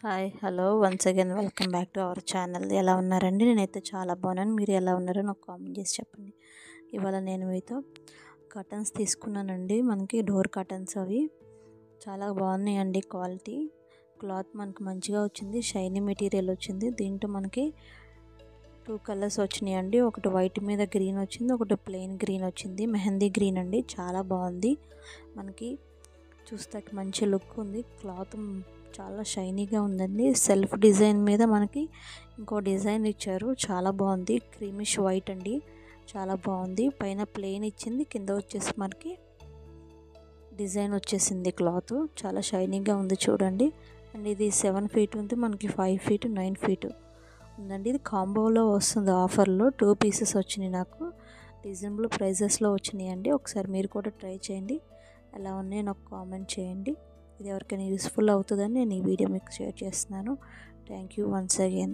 Hi hello once again welcome back to our channel. ఎలా ఉన్నారండి? నేనైతే చాలా బాగున్నాను. మీరు ఎలా ఉన్నారో నాకు కామెంట్ చేసి చెప్పండి. ఇవాళ నేను మీతో కర్టన్స్ తీసుకున్నానండి. మనకి డోర్ కర్టన్స్ అవి చాలా బాగున్నాయండి. క్వాలిటీ క్లాత్ మనకు మంచిగా వచ్చింది. షైనీ మెటీరియల్ వచ్చింది. దీంట్లో మనకి 2 కలర్స్ వచ్చినాయండి. ఒకటి వైట్ మీద గ్రీన్ వచ్చింది, ఒకటి ప్లెయిన్ గ్రీన్ వచ్చింది. మెహందీ గ్రీన్ అండి. చాలా బాగుంది. మనకి చూస్తే మంచి లుక్ ఉంది. క్లాత్ చాలా షైనీగా ఉందండి. సెల్ఫ్ డిజైన్ మీద మనకి ఇంకో డిజైన్ ఇచ్చారు. చాలా బాగుంది. క్రీమిష్ వైట్ అండి. చాలా బాగుంది. పైన ప్లెయిన్ ఇచ్చింది, కింద వచ్చేసి మనకి డిజైన్ వచ్చేసింది. క్లాత్ చాలా షైనీగా ఉంది చూడండి. అండ్ ఇది 7 ఫీట్ ఉంది, మనకి 5 ఫీట్ 9 ఫీట్ ఉందండి. ఇది కాంబోలో వస్తుంది. ఆఫర్లో 2 పీసెస్ వచ్చినాయి. నాకు రీజనబుల్ ప్రైజెస్లో వచ్చినాయి అండి. ఒకసారి మీరు కూడా ట్రై చేయండి. ఎలా ఉన్నాయో నాకు కామెంట్ చేయండి. ఇది ఎవరికైనా యూస్ఫుల్ అవుతుందని నేను ఈ వీడియో మీకు షేర్ చేస్తున్నాను. Thank you once again.